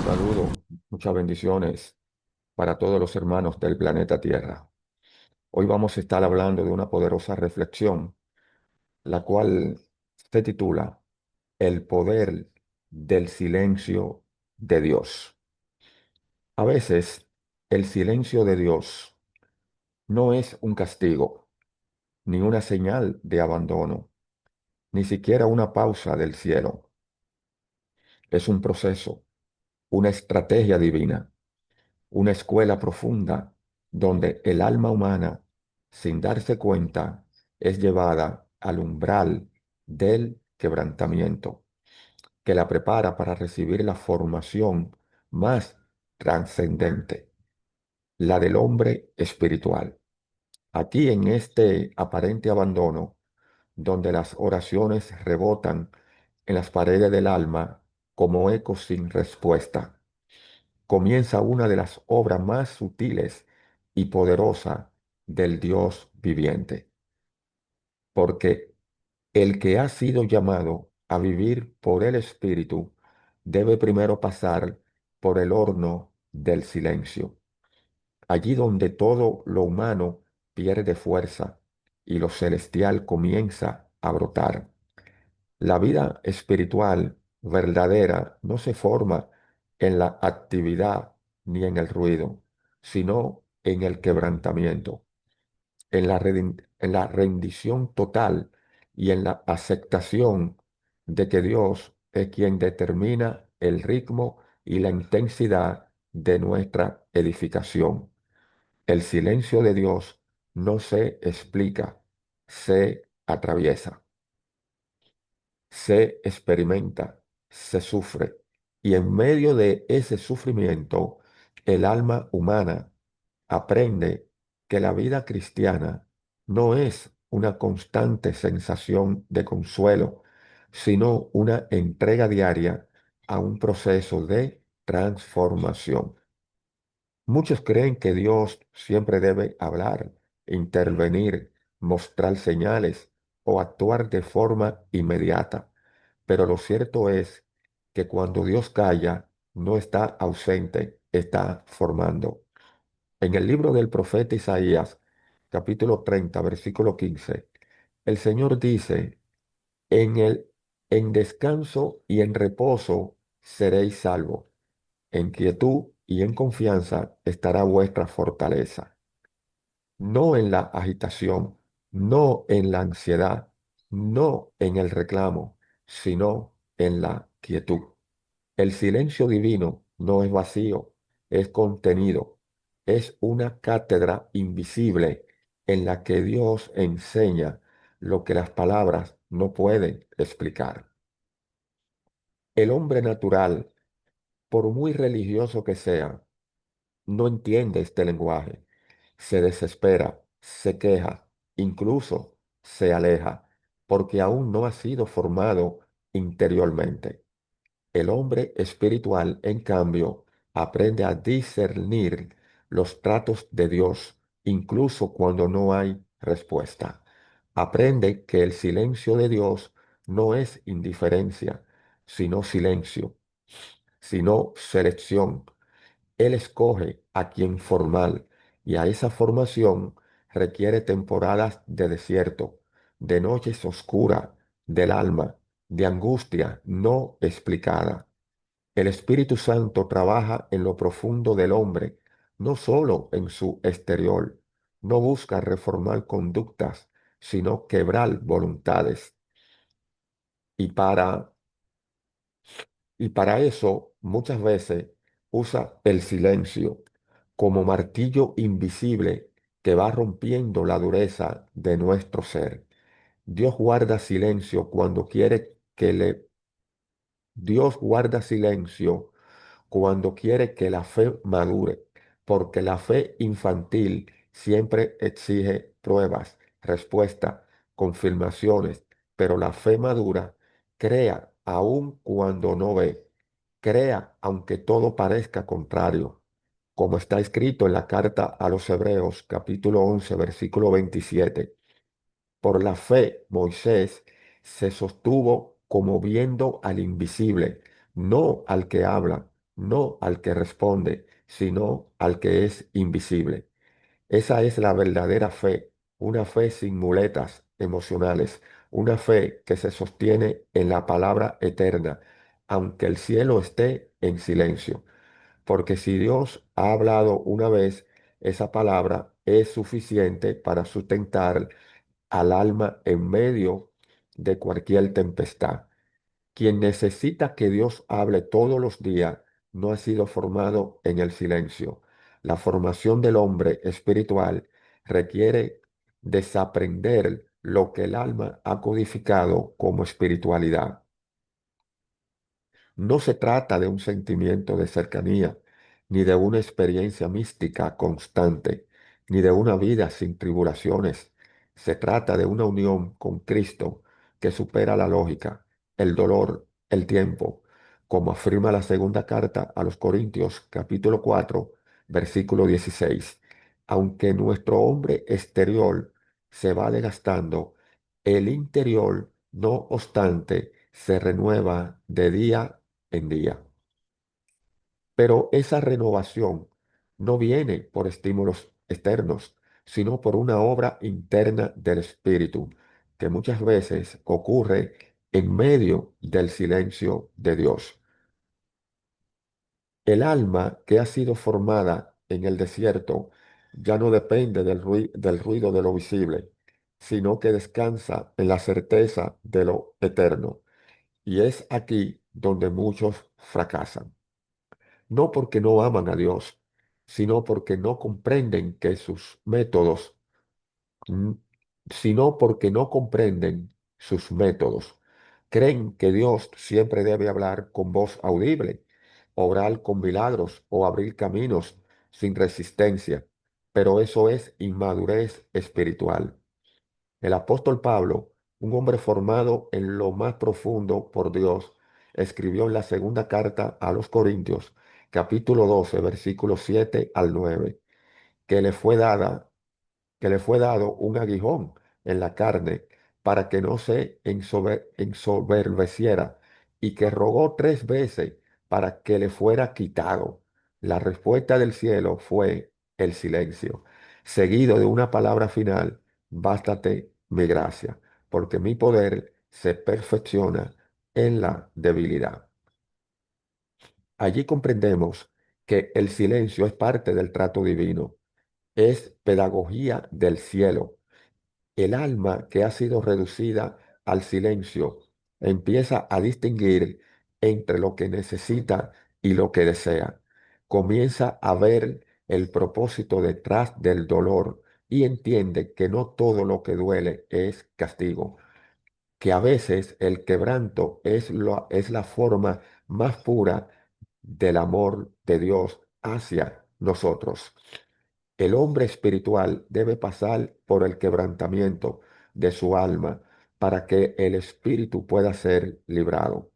Saludo, muchas bendiciones para todos los hermanos del planeta Tierra. Hoy vamos a estar hablando de una poderosa reflexión, la cual se titula El poder del silencio de Dios. A veces, el silencio de Dios no es un castigo, ni una señal de abandono, ni siquiera una pausa del cielo. Es un proceso, una estrategia divina, una escuela profunda donde el alma humana, sin darse cuenta, es llevada al umbral del quebrantamiento, que la prepara para recibir la formación más trascendente, la del hombre espiritual. Aquí en este aparente abandono, donde las oraciones rebotan en las paredes del alma como ecos sin respuesta, comienza una de las obras más sutiles y poderosas del Dios viviente, porque el que ha sido llamado a vivir por el Espíritu debe primero pasar por el horno del silencio, allí donde todo lo humano pierde fuerza y lo celestial comienza a brotar. La vida espiritual verdadera no se forma en la actividad ni en el ruido, sino en el quebrantamiento, en la rendición total y en la aceptación de que Dios es quien determina el ritmo y la intensidad de nuestra edificación. El silencio de Dios no se explica, se atraviesa, se experimenta, se sufre. Y en medio de ese sufrimiento, el alma humana aprende que la vida cristiana no es una constante sensación de consuelo, sino una entrega diaria a un proceso de transformación. Muchos creen que Dios siempre debe hablar, intervenir, mostrar señales o actuar de forma inmediata. Pero lo cierto es que cuando Dios calla, no está ausente, está formando. En el libro del profeta Isaías, capítulo 30, versículo 15, el Señor dice, en en descanso y en reposo seréis salvos. En quietud y en confianza estará vuestra fortaleza. No en la agitación, no en la ansiedad, no en el reclamo, sino en la quietud. El silencio divino no es vacío, es contenido, es una cátedra invisible en la que Dios enseña lo que las palabras no pueden explicar. El hombre natural, por muy religioso que sea, no entiende este lenguaje, se desespera, se queja, incluso se aleja, porque aún no ha sido formado interiormente. El hombre espiritual, en cambio, aprende a discernir los tratos de Dios, incluso cuando no hay respuesta. Aprende que el silencio de Dios no es indiferencia, sino silencio, sino selección. Él escoge a quien formar y a esa formación requiere temporadas de desierto, de noches oscuras del alma, de angustia no explicada. El Espíritu Santo trabaja en lo profundo del hombre, no solo en su exterior. No busca reformar conductas, sino quebrar voluntades. Y para Y para eso muchas veces usa el silencio como martillo invisible que va rompiendo la dureza de nuestro ser. Dios guarda silencio cuando quiere que le... Dios guarda silencio cuando quiere que la fe madure, porque la fe infantil siempre exige pruebas, respuestas, confirmaciones, pero la fe madura crea aun cuando no ve, crea aunque todo parezca contrario, como está escrito en la carta a los Hebreos capítulo 11 versículo 27. Por la fe, Moisés se sostuvo como viendo al invisible, no al que habla, no al que responde, sino al que es invisible. Esa es la verdadera fe, una fe sin muletas emocionales, una fe que se sostiene en la palabra eterna, aunque el cielo esté en silencio. Porque si Dios ha hablado una vez, esa palabra es suficiente para sustentar al alma en medio de cualquier tempestad. Quien necesita que Dios hable todos los días no ha sido formado en el silencio. La formación del hombre espiritual requiere desaprender lo que el alma ha codificado como espiritualidad. No se trata de un sentimiento de cercanía, ni de una experiencia mística constante, ni de una vida sin tribulaciones. Se trata de una unión con Cristo que supera la lógica, el dolor, el tiempo, como afirma la segunda carta a los Corintios, capítulo 4, versículo 16. Aunque nuestro hombre exterior se va desgastando, el interior, no obstante, se renueva de día en día. Pero esa renovación no viene por estímulos externos, sino por una obra interna del Espíritu, que muchas veces ocurre en medio del silencio de Dios. El alma que ha sido formada en el desierto ya no depende del ruido de lo visible, sino que descansa en la certeza de lo eterno. Y es aquí donde muchos fracasan. No porque no aman a Dios, sino porque no comprenden que sus métodos, mm, sino porque no comprenden sus métodos. Creen que Dios siempre debe hablar con voz audible, obrar con milagros o abrir caminos sin resistencia, pero eso es inmadurez espiritual. El apóstol Pablo, un hombre formado en lo más profundo por Dios, escribió en la segunda carta a los Corintios, capítulo 12, versículos 7 al 9, que le fue dada que le fue dado un aguijón en la carne para que no se ensoberbeciera y que rogó 3 veces para que le fuera quitado. La respuesta del cielo fue el silencio, seguido de una palabra final: bástate mi gracia, porque mi poder se perfecciona en la debilidad. Allí comprendemos que el silencio es parte del trato divino, es pedagogía del cielo. El alma que ha sido reducida al silencio empieza a distinguir entre lo que necesita y lo que desea. Comienza a ver el propósito detrás del dolor y entiende que no todo lo que duele es castigo, que a veces el quebranto es la forma más pura del amor de Dios hacia nosotros. El hombre espiritual debe pasar por el quebrantamiento de su alma para que el espíritu pueda ser librado.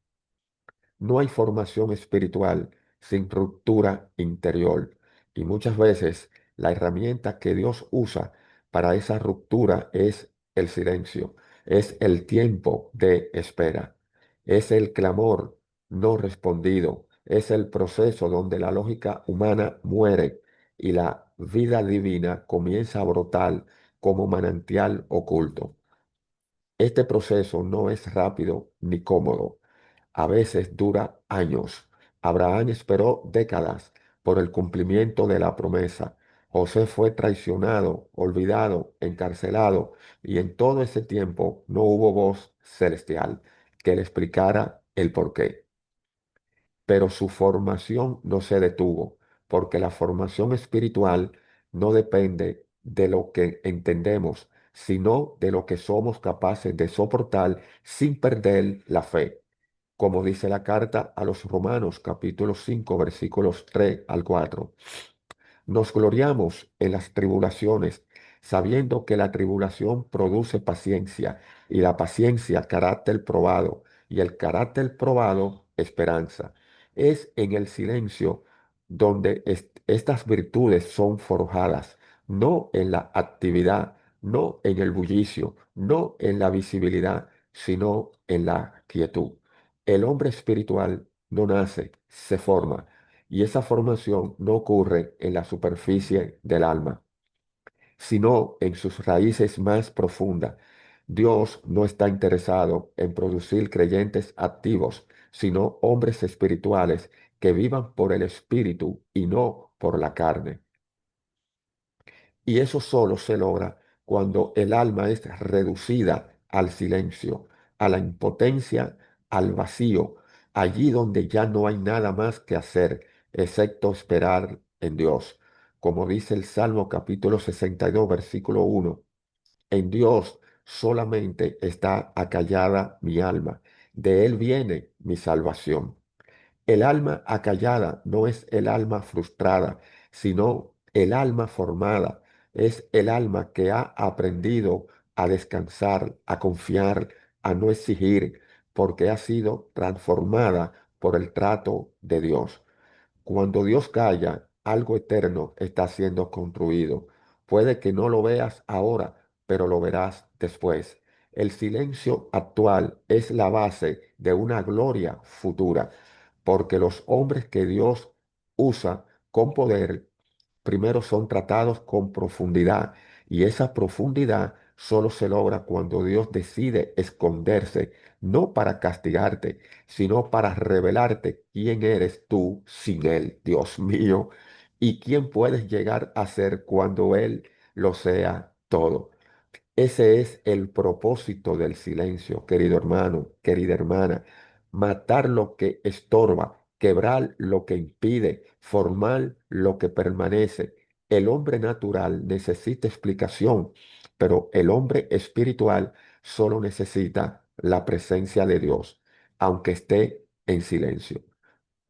No hay formación espiritual sin ruptura interior, y muchas veces la herramienta que Dios usa para esa ruptura es el silencio, es el tiempo de espera, es el clamor no respondido, es el proceso donde la lógica humana muere y la vida divina comienza a brotar como manantial oculto. Este proceso no es rápido ni cómodo. A veces dura años. Abraham esperó décadas por el cumplimiento de la promesa. José fue traicionado, olvidado, encarcelado, y en todo ese tiempo no hubo voz celestial que le explicara el porqué. Pero su formación no se detuvo, porque la formación espiritual no depende de lo que entendemos, sino de lo que somos capaces de soportar sin perder la fe, como dice la carta a los Romanos capítulo 5 versículos 3 al 4. Nos gloriamos en las tribulaciones, sabiendo que la tribulación produce paciencia, y la paciencia carácter probado, y el carácter probado esperanza. Es en el silencio donde estas virtudes son forjadas, no en la actividad, no en el bullicio, no en la visibilidad, sino en la quietud. El hombre espiritual no nace, se forma. Y esa formación no ocurre en la superficie del alma, sino en sus raíces más profundas. Dios no está interesado en producir creyentes activos, sino hombres espirituales que vivan por el espíritu y no por la carne. Y eso solo se logra cuando el alma es reducida al silencio, a la impotencia, al vacío, allí donde ya no hay nada más que hacer, excepto esperar en Dios. Como dice el Salmo capítulo 62, versículo 1, en Dios solamente está acallada mi alma, de Él viene mi salvación. El alma acallada no es el alma frustrada, sino el alma formada. Es el alma que ha aprendido a descansar, a confiar, a no exigir, porque ha sido transformada por el trato de Dios. Cuando Dios calla, algo eterno está siendo construido. Puede que no lo veas ahora, pero lo verás después. El silencio actual es la base de una gloria futura, porque los hombres que Dios usa con poder primero son tratados con profundidad, y esa profundidad solo se logra cuando Dios decide esconderse, no para castigarte, sino para revelarte quién eres tú sin Él, Dios mío, y quién puedes llegar a ser cuando Él lo sea todo. Ese es el propósito del silencio, querido hermano, querida hermana. Matar lo que estorba, quebrar lo que impide, formar lo que permanece. El hombre natural necesita explicación, pero el hombre espiritual solo necesita la presencia de Dios, aunque esté en silencio,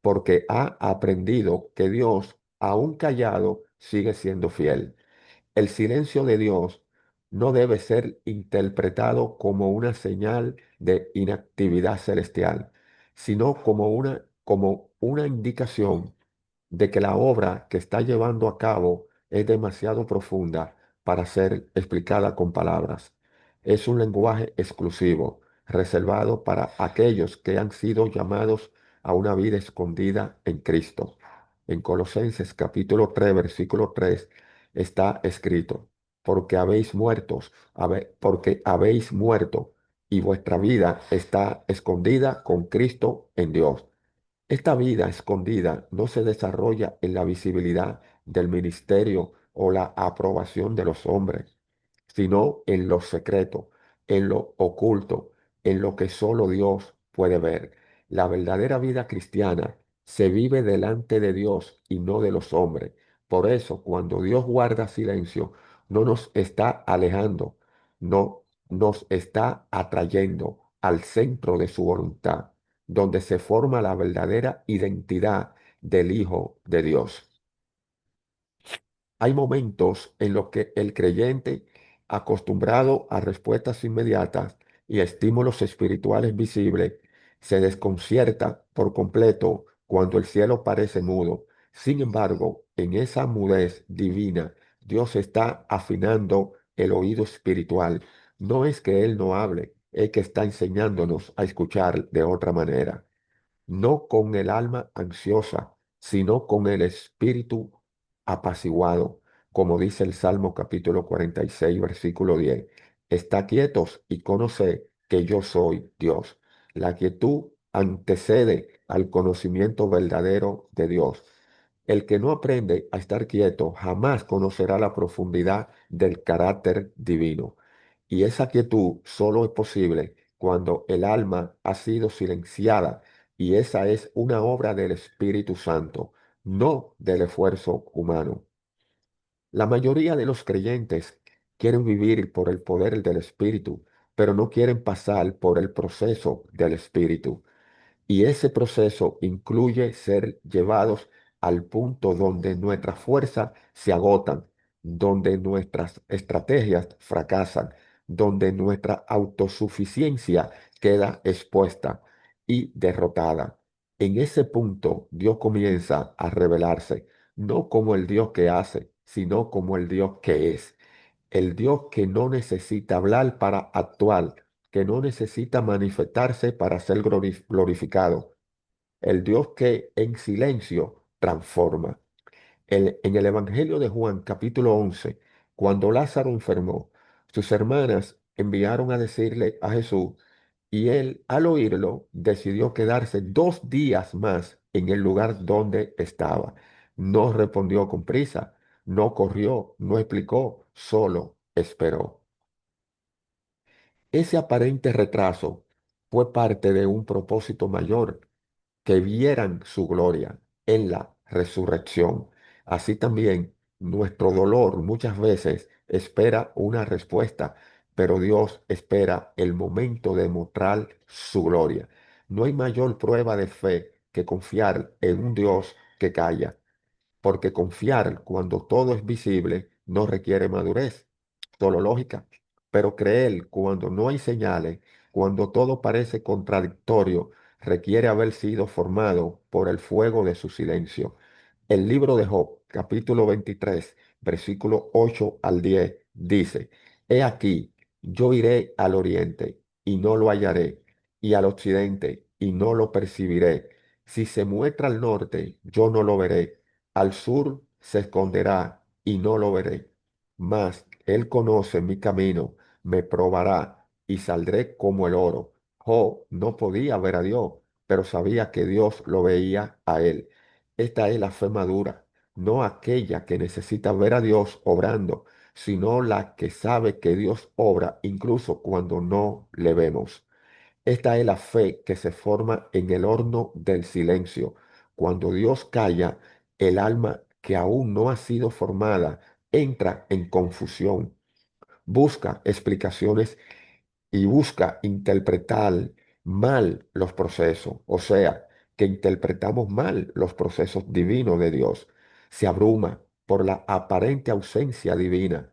porque ha aprendido que Dios, aun callado, sigue siendo fiel. El silencio de Dios no debe ser interpretado como una señal de inactividad celestial, sino como una indicación de que la obra que está llevando a cabo es demasiado profunda para ser explicada con palabras. Es un lenguaje exclusivo, reservado para aquellos que han sido llamados a una vida escondida en Cristo. En Colosenses capítulo 3, versículo 3 está escrito, porque habéis muerto y vuestra vida está escondida con Cristo en Dios. Esta vida escondida no se desarrolla en la visibilidad del ministerio o la aprobación de los hombres, sino en lo secreto, en lo oculto, en lo que solo Dios puede ver. La verdadera vida cristiana se vive delante de Dios y no de los hombres. Por eso, cuando Dios guarda silencio, no nos está alejando, no nos está atrayendo al centro de su voluntad, donde se forma la verdadera identidad del Hijo de Dios. Hay momentos en los que el creyente, acostumbrado a respuestas inmediatas y a estímulos espirituales visibles, se desconcierta por completo cuando el cielo parece mudo. Sin embargo, en esa mudez divina, Dios está afinando el oído espiritual. No es que Él no hable, es que está enseñándonos a escuchar de otra manera, no con el alma ansiosa, sino con el espíritu apaciguado, como dice el Salmo capítulo 46, versículo 10. Está quietos y conoce que yo soy Dios. La quietud antecede al conocimiento verdadero de Dios. El que no aprende a estar quieto jamás conocerá la profundidad del carácter divino. Y esa quietud solo es posible cuando el alma ha sido silenciada, y esa es una obra del Espíritu Santo, no del esfuerzo humano. La mayoría de los creyentes quieren vivir por el poder del Espíritu, pero no quieren pasar por el proceso del Espíritu. Y ese proceso incluye ser llevados al punto donde nuestras fuerzas se agotan, donde nuestras estrategias fracasan, donde nuestra autosuficiencia queda expuesta y derrotada. En ese punto Dios comienza a revelarse, no como el Dios que hace, sino como el Dios que es. El Dios que no necesita hablar para actuar, que no necesita manifestarse para ser glorificado. El Dios que en silencio transforma. En el Evangelio de Juan, capítulo 11, cuando Lázaro enfermó, sus hermanas enviaron a decirle a Jesús y él, al oírlo, decidió quedarse 2 días más en el lugar donde estaba. No respondió con prisa, no corrió, no explicó, solo esperó. Ese aparente retraso fue parte de un propósito mayor, que vieran su gloria en la resurrección. Así también nuestro dolor muchas veces espera una respuesta, pero Dios espera el momento de mostrar su gloria. No hay mayor prueba de fe que confiar en un Dios que calla, porque confiar cuando todo es visible no requiere madurez, solo lógica, pero creer cuando no hay señales, cuando todo parece contradictorio, requiere haber sido formado por el fuego de su silencio. El libro de Job, capítulo 23, versículo 8 al 10, dice, He aquí, yo iré al oriente y no lo hallaré, y al occidente y no lo percibiré. Si se muestra al norte, yo no lo veré, al sur se esconderá y no lo veré. Mas él conoce mi camino, me probará y saldré como el oro. Job no podía ver a Dios, pero sabía que Dios lo veía a él. Esta es la fe madura, no aquella que necesita ver a Dios obrando, sino la que sabe que Dios obra incluso cuando no le vemos. Esta es la fe que se forma en el horno del silencio. Cuando Dios calla, el alma que aún no ha sido formada entra en confusión, busca explicaciones y busca interpretar mal los procesos, o sea, que interpretamos mal los procesos divinos de Dios. Se abruma por la aparente ausencia divina,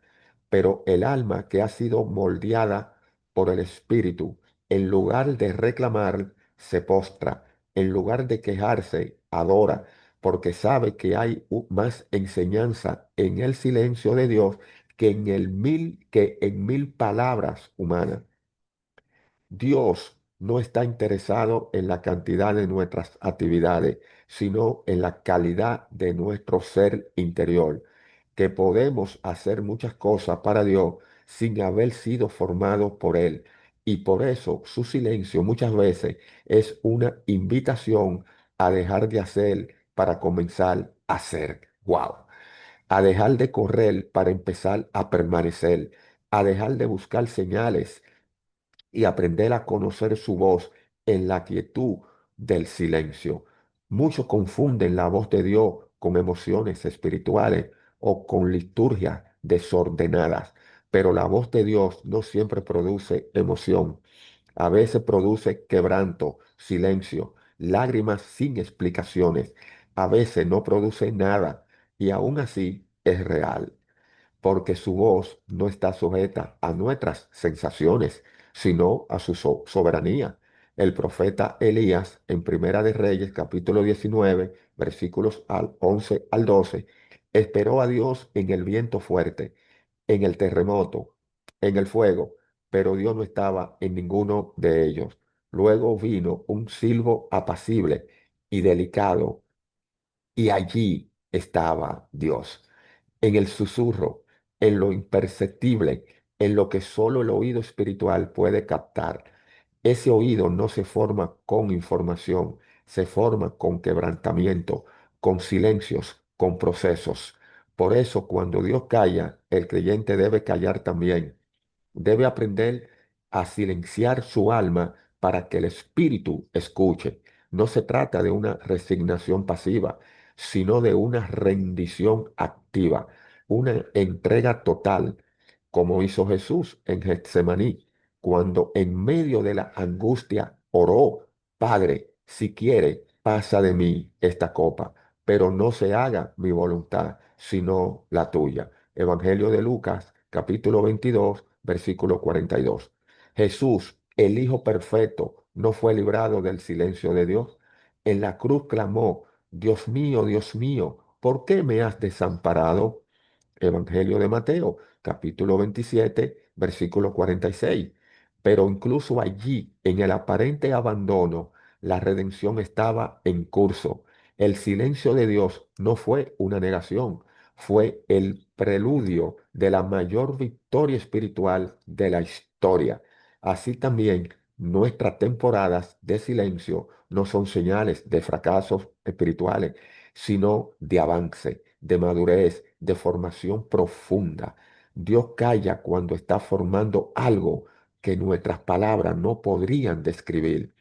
pero el alma que ha sido moldeada por el Espíritu, en lugar de reclamar, se postra, en lugar de quejarse, adora, porque sabe que hay más enseñanza en el silencio de Dios que en mil palabras humanas. Dios no está interesado en la cantidad de nuestras actividades, sino en la calidad de nuestro ser interior, que podemos hacer muchas cosas para Dios sin haber sido formados por Él. Y por eso su silencio muchas veces es una invitación a dejar de hacer para comenzar a hacer. ¡Wow! A dejar de correr para empezar a permanecer, a dejar de buscar señales y aprender a conocer su voz en la quietud del silencio. Muchos confunden la voz de Dios con emociones espirituales o con liturgias desordenadas, pero la voz de Dios no siempre produce emoción. A veces produce quebranto, silencio, lágrimas sin explicaciones. A veces no produce nada y aún así es real porque su voz no está sujeta a nuestras sensaciones, sino a su soberanía. El profeta Elías, en Primera de Reyes, capítulo 19, versículos al 11 al 12, esperó a Dios en el viento fuerte, en el terremoto, en el fuego, pero Dios no estaba en ninguno de ellos. Luego vino un silbo apacible y delicado, y allí estaba Dios en el susurro, en lo imperceptible, en lo que solo el oído espiritual puede captar. Ese oído no se forma con información, se forma con quebrantamiento, con silencios, con procesos. Por eso, cuando Dios calla, el creyente debe callar también. Debe aprender a silenciar su alma para que el espíritu escuche. No se trata de una resignación pasiva, sino de una rendición activa, una entrega total, como hizo Jesús en Getsemaní, cuando en medio de la angustia oró, Padre, si quiere, pasa de mí esta copa, pero no se haga mi voluntad, sino la tuya. Evangelio de Lucas, capítulo 22, versículo 42. Jesús, el Hijo perfecto, no fue librado del silencio de Dios. En la cruz clamó, Dios mío, ¿por qué me has desamparado? Evangelio de Mateo, capítulo 27, versículo 46. Pero incluso allí, en el aparente abandono, la redención estaba en curso. El silencio de Dios no fue una negación, fue el preludio de la mayor victoria espiritual de la historia. Así también, nuestras temporadas de silencio no son señales de fracasos espirituales, sino de avance, de madurez, de formación profunda. Dios calla cuando está formando algo que nuestras palabras no podrían describir,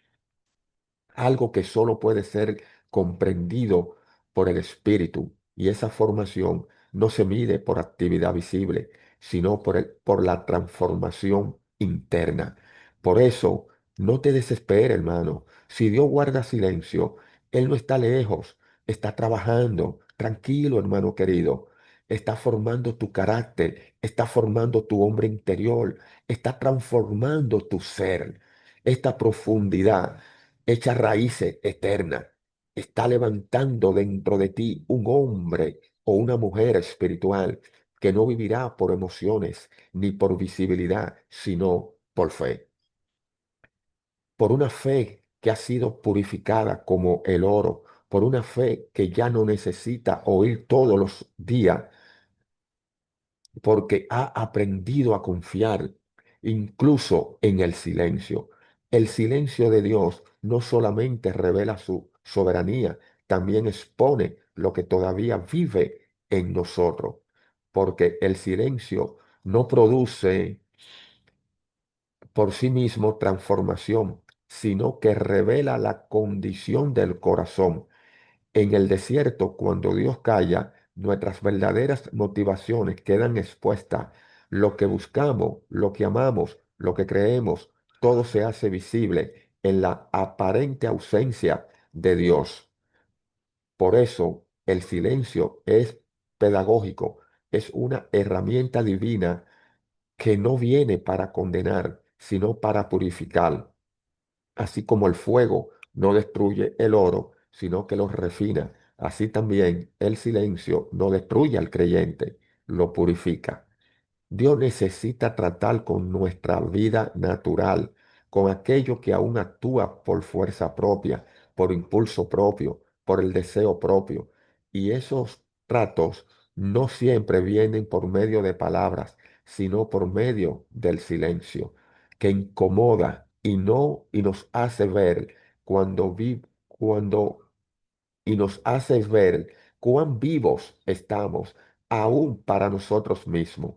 algo que solo puede ser comprendido por el Espíritu. Y esa formación no se mide por actividad visible, sino por la transformación interna. Por eso, no te desesperes, hermano. Si Dios guarda silencio, Él no está lejos, está trabajando. Tranquilo, hermano querido. Está formando tu carácter, está formando tu hombre interior, está transformando tu ser. Esta profundidad echa raíces eternas, está levantando dentro de ti un hombre o una mujer espiritual que no vivirá por emociones ni por visibilidad, sino por fe. Por una fe que ha sido purificada como el oro, por una fe que ya no necesita oír todos los días porque ha aprendido a confiar incluso en el silencio. El silencio de Dios no solamente revela su soberanía, también expone lo que todavía vive en nosotros, porque el silencio no produce por sí mismo transformación, sino que revela la condición del corazón. En el desierto, cuando Dios calla, nuestras verdaderas motivaciones quedan expuestas. Lo que buscamos, lo que amamos, lo que creemos, todo se hace visible en la aparente ausencia de Dios. Por eso, el silencio es pedagógico, es una herramienta divina que no viene para condenar, sino para purificar. Así como el fuego no destruye el oro, sino que lo refina, así también el silencio no destruye al creyente, lo purifica. Dios necesita tratar con nuestra vida natural, con aquello que aún actúa por fuerza propia, por impulso propio, por el deseo propio. Y esos tratos no siempre vienen por medio de palabras, sino por medio del silencio, que incomoda y nos hace ver cuando y nos hace ver cuán vivos estamos aún para nosotros mismos.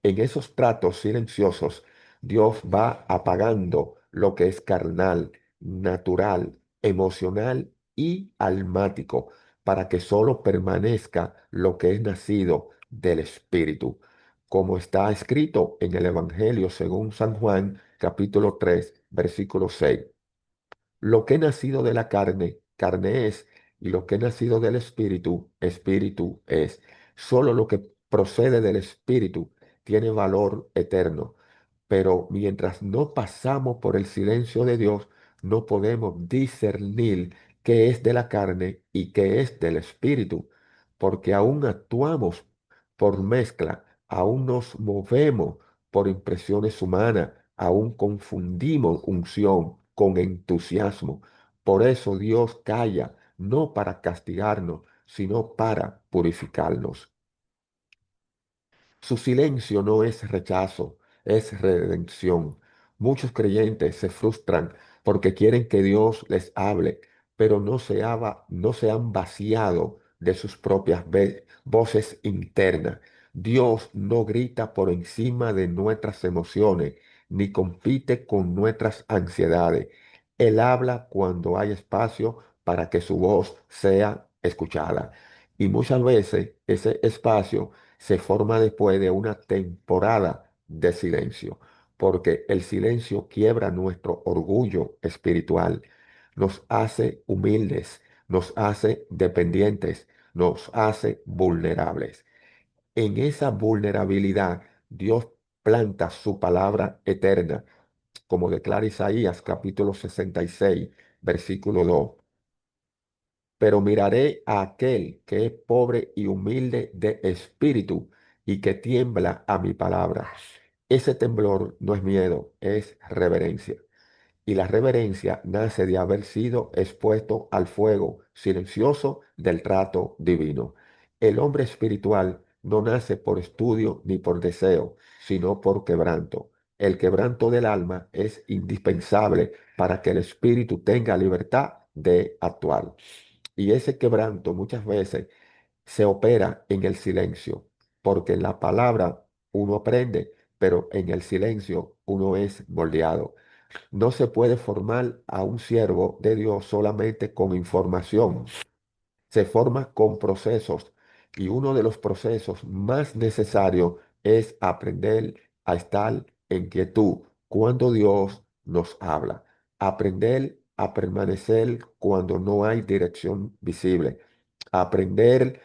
En esos tratos silenciosos, Dios va apagando lo que es carnal, natural, emocional y almático, para que solo permanezca lo que es nacido del Espíritu, como está escrito en el Evangelio según San Juan, capítulo 3, versículo 6. Lo que he nacido de la carne, carne es, y lo que he nacido del espíritu, espíritu es. Solo lo que procede del espíritu tiene valor eterno. Pero mientras no pasamos por el silencio de Dios, no podemos discernir qué es de la carne y qué es del espíritu, porque aún actuamos por mezcla, aún nos movemos por impresiones humanas, aún confundimos unción con entusiasmo. Por eso Dios calla, no para castigarnos, sino para purificarnos. Su silencio no es rechazo, es redención. Muchos creyentes se frustran porque quieren que Dios les hable, pero no se han vaciado de sus propias voces internas. Dios no grita por encima de nuestras emociones, ni compite con nuestras ansiedades. Él habla cuando hay espacio para que su voz sea escuchada. Y muchas veces ese espacio se forma después de una temporada de silencio, porque el silencio quiebra nuestro orgullo espiritual, nos hace humildes, nos hace dependientes, nos hace vulnerables. En esa vulnerabilidad, Dios planta su palabra eterna, como declara Isaías capítulo 66, versículo 2. Pero miraré a aquel que es pobre y humilde de espíritu y que tiembla a mi palabra. Ese temblor no es miedo, es reverencia. y la reverencia nace de haber sido expuesto al fuego silencioso del trato divino. El hombre espiritual no nace por estudio ni por deseo, sino por quebranto. El quebranto del alma es indispensable para que el espíritu tenga libertad de actuar. Y ese quebranto muchas veces se opera en el silencio, porque en la palabra uno aprende, pero en el silencio uno es moldeado. No se puede formar a un siervo de Dios solamente con información, se forma con procesos y uno de los procesos más necesarios es aprender a estar en quietud cuando Dios nos habla, aprender a permanecer cuando no hay dirección visible, aprender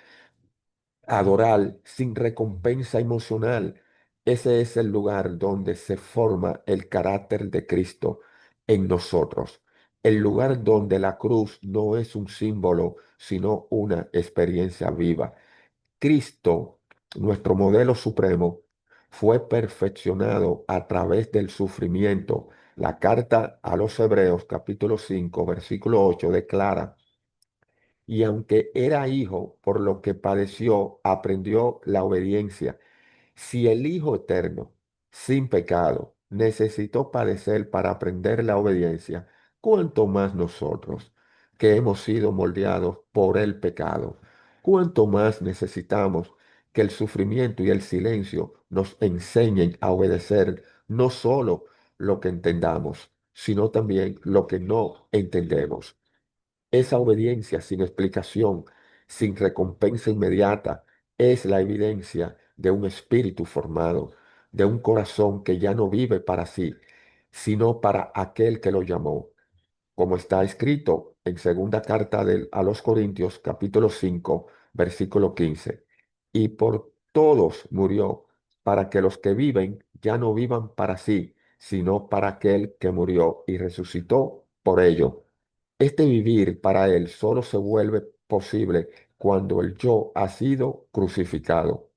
adorar sin recompensa emocional. Ese es el lugar donde se forma el carácter de Cristo en nosotros. El lugar donde la cruz no es un símbolo, sino una experiencia viva. Cristo, nuestro modelo supremo, fue perfeccionado a través del sufrimiento. La carta a los Hebreos, capítulo 5 versículo 8 declara: y aunque era hijo, por lo que padeció, aprendió la obediencia. Si el Hijo eterno, sin pecado, necesitó padecer para aprender la obediencia, ¿cuánto más nosotros, que hemos sido moldeados por el pecado? ¿Cuánto más necesitamos que el sufrimiento y el silencio nos enseñen a obedecer no solo lo que entendamos, sino también lo que no entendemos? Esa obediencia sin explicación, sin recompensa inmediata, es la evidencia de un espíritu formado, de un corazón que ya no vive para sí, sino para aquel que lo llamó, como está escrito en segunda carta a los Corintios, capítulo 5 versículo 15. Y por todos murió, para que los que viven ya no vivan para sí, sino para aquel que murió y resucitó por ello. Este vivir para él solo se vuelve posible cuando el yo ha sido crucificado.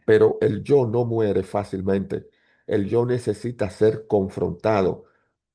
Pero el yo no muere fácilmente. El yo necesita ser confrontado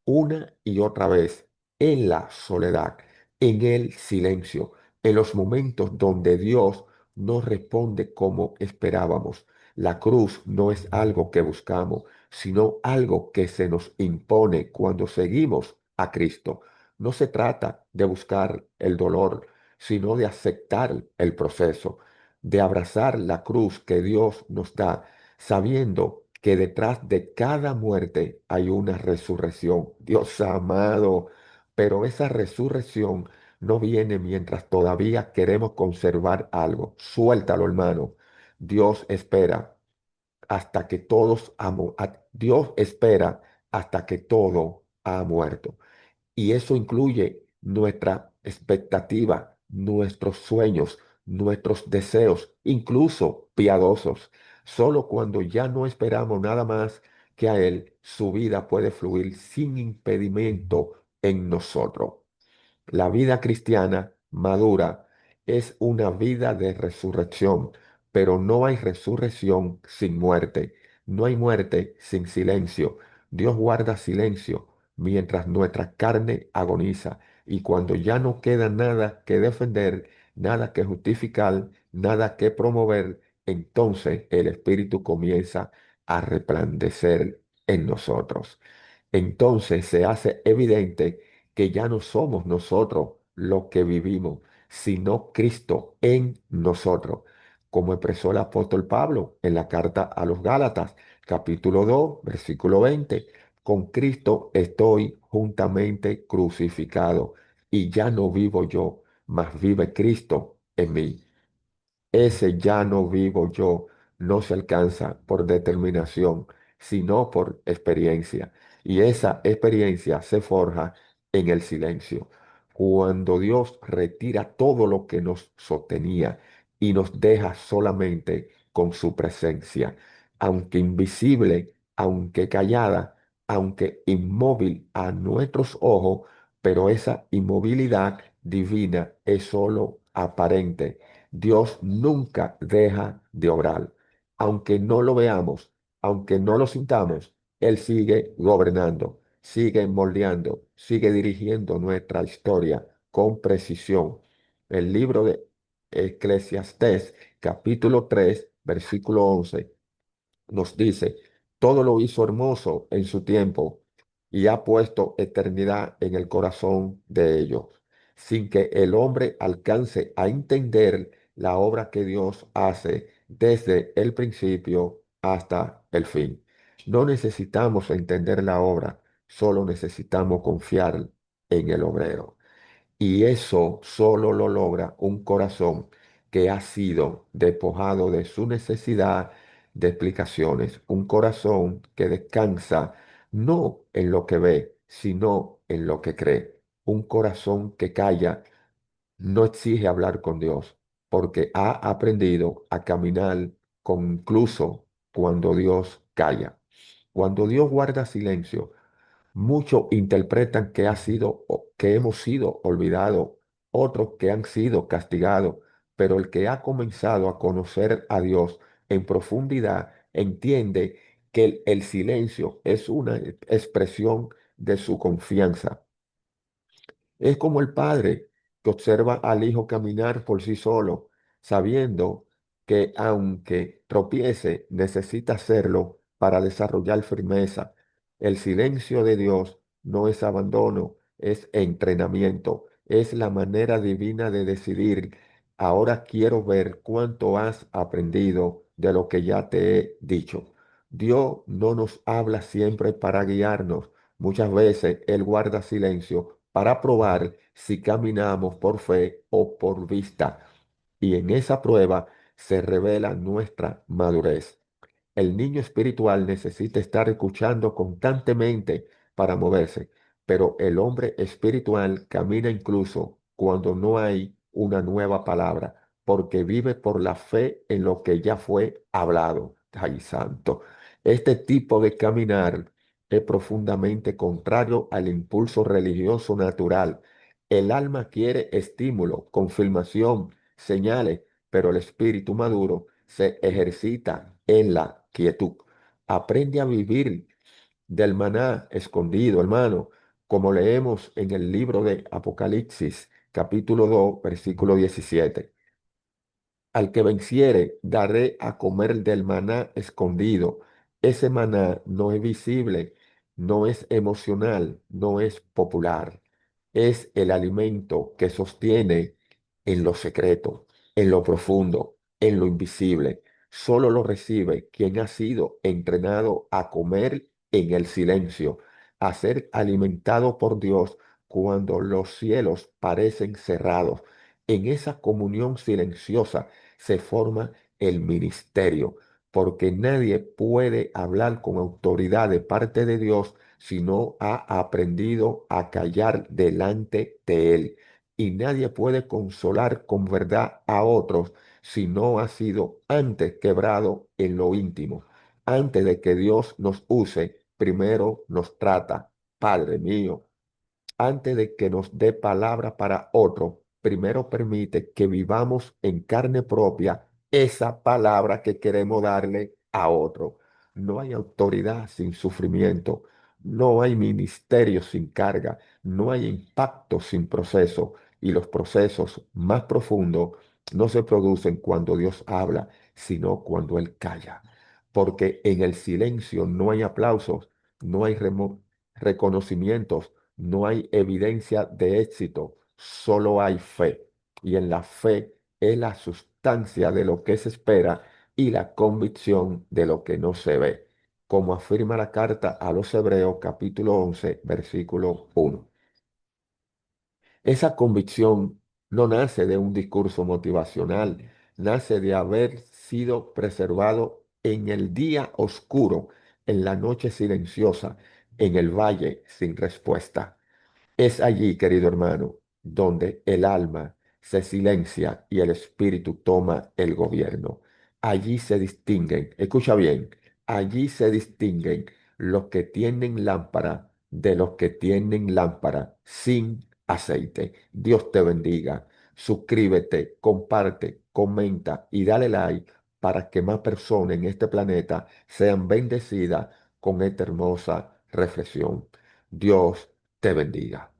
una y otra vez en la soledad, en el silencio, en los momentos donde Dios no responde como esperábamos. La cruz no es algo que buscamos, sino algo que se nos impone cuando seguimos a Cristo. No se trata de buscar el dolor, sino de aceptar el proceso, de abrazar la cruz que Dios nos da, sabiendo que detrás de cada muerte hay una resurrección. Dios amado, pero esa resurrección no viene mientras todavía queremos conservar algo. Suéltalo, hermano. Dios espera hasta que Dios espera hasta que todo ha muerto. Y eso incluye nuestra expectativa, nuestros sueños, nuestros deseos, incluso piadosos. Solo cuando ya no esperamos nada más que a Él, su vida puede fluir sin impedimento en nosotros. La vida cristiana madura es una vida de resurrección, pero no hay resurrección sin muerte. No hay muerte sin silencio. Dios guarda silencio mientras nuestra carne agoniza y cuando ya no queda nada que defender, nada que justificar, nada que promover, entonces el Espíritu comienza a resplandecer en nosotros. Entonces se hace evidente que ya no somos nosotros los que vivimos, sino Cristo en nosotros, como expresó el apóstol Pablo en la carta a los Gálatas, capítulo 2 versículo 20. Con Cristo estoy juntamente crucificado y ya no vivo yo, mas vive Cristo en mí. Ese ya no vivo yo no se alcanza por determinación, sino por experiencia. Y esa experiencia se forja en el silencio. Cuando Dios retira todo lo que nos sostenía y nos deja solamente con su presencia, aunque invisible, aunque callada, aunque inmóvil a nuestros ojos, pero esa inmovilidad divina es solo aparente. Dios nunca deja de obrar. Aunque no lo veamos, aunque no lo sintamos, Él sigue gobernando. sigue moldeando, sigue dirigiendo nuestra historia con precisión. El libro de Eclesiastés, capítulo 3, versículo 11 nos dice, todo lo hizo hermoso en su tiempo y ha puesto eternidad en el corazón de ellos, sin que el hombre alcance a entender la obra que Dios hace desde el principio hasta el fin. No necesitamos entender la obra, solo necesitamos confiar en el obrero. Y eso solo lo logra un corazón que ha sido despojado de su necesidad de explicaciones. Un corazón que descansa no en lo que ve, sino en lo que cree. Un corazón que calla no exige hablar con Dios, porque ha aprendido a caminar incluso cuando Dios calla. Cuando Dios guarda silencio, muchos interpretan que ha sido que hemos sido olvidados, otros que han sido castigados, pero el que ha comenzado a conocer a Dios en profundidad entiende que el silencio es una expresión de su confianza. Es como el padre que observa al hijo caminar por sí solo, sabiendo que aunque tropiece, necesita hacerlo para desarrollar firmeza. El silencio de Dios no es abandono, es entrenamiento, es la manera divina de decidir. Ahora quiero ver cuánto has aprendido de lo que ya te he dicho. Dios no nos habla siempre para guiarnos. Muchas veces Él guarda silencio para probar si caminamos por fe o por vista. Y en esa prueba se revela nuestra madurez. El niño espiritual necesita estar escuchando constantemente para moverse, pero el hombre espiritual camina incluso cuando no hay una nueva palabra, porque vive por la fe en lo que ya fue hablado. Ay, santo. Este tipo de caminar es profundamente contrario al impulso religioso natural. El alma quiere estímulo, confirmación, señales, pero el espíritu maduro se ejercita en la quietud. Aprende a vivir del maná escondido, hermano, como leemos en el libro de Apocalipsis, capítulo 2 versículo 17. Al que venciere, daré a comer del maná escondido. Ese maná no es visible, no es emocional, no es popular. Es el alimento que sostiene en lo secreto, en lo profundo, en lo invisible. Solo lo recibe quien ha sido entrenado a comer en el silencio, a ser alimentado por Dios cuando los cielos parecen cerrados. En esa comunión silenciosa se forma el ministerio, porque nadie puede hablar con autoridad de parte de Dios si no ha aprendido a callar delante de Él. Y nadie puede consolar con verdad a otros si no ha sido antes quebrado en lo íntimo. Antes de que Dios nos use, primero nos trata. Padre mío, antes de que nos dé palabra para otro, primero permite que vivamos en carne propia esa palabra que queremos darle a otro. No hay autoridad sin sufrimiento, no hay ministerio sin carga, no hay impacto sin proceso, y los procesos más profundos no se producen cuando Dios habla, sino cuando Él calla. Porque en el silencio no hay aplausos, no hay reconocimientos, no hay evidencia de éxito, solo hay fe. Y en la fe es la sustancia de lo que se espera y la convicción de lo que no se ve, como afirma la carta a los Hebreos capítulo 11 versículo 1. Esa convicción no nace de un discurso motivacional, nace de haber sido preservado en el día oscuro, en la noche silenciosa, en el valle sin respuesta. Es allí, querido hermano, donde el alma se silencia y el espíritu toma el gobierno. Allí se distinguen, escucha bien, allí se distinguen los que tienen lámpara de los que tienen lámpara sin aceite. Dios te bendiga. Suscríbete, comparte, comenta y dale like para que más personas en este planeta sean bendecidas con esta hermosa reflexión. Dios te bendiga.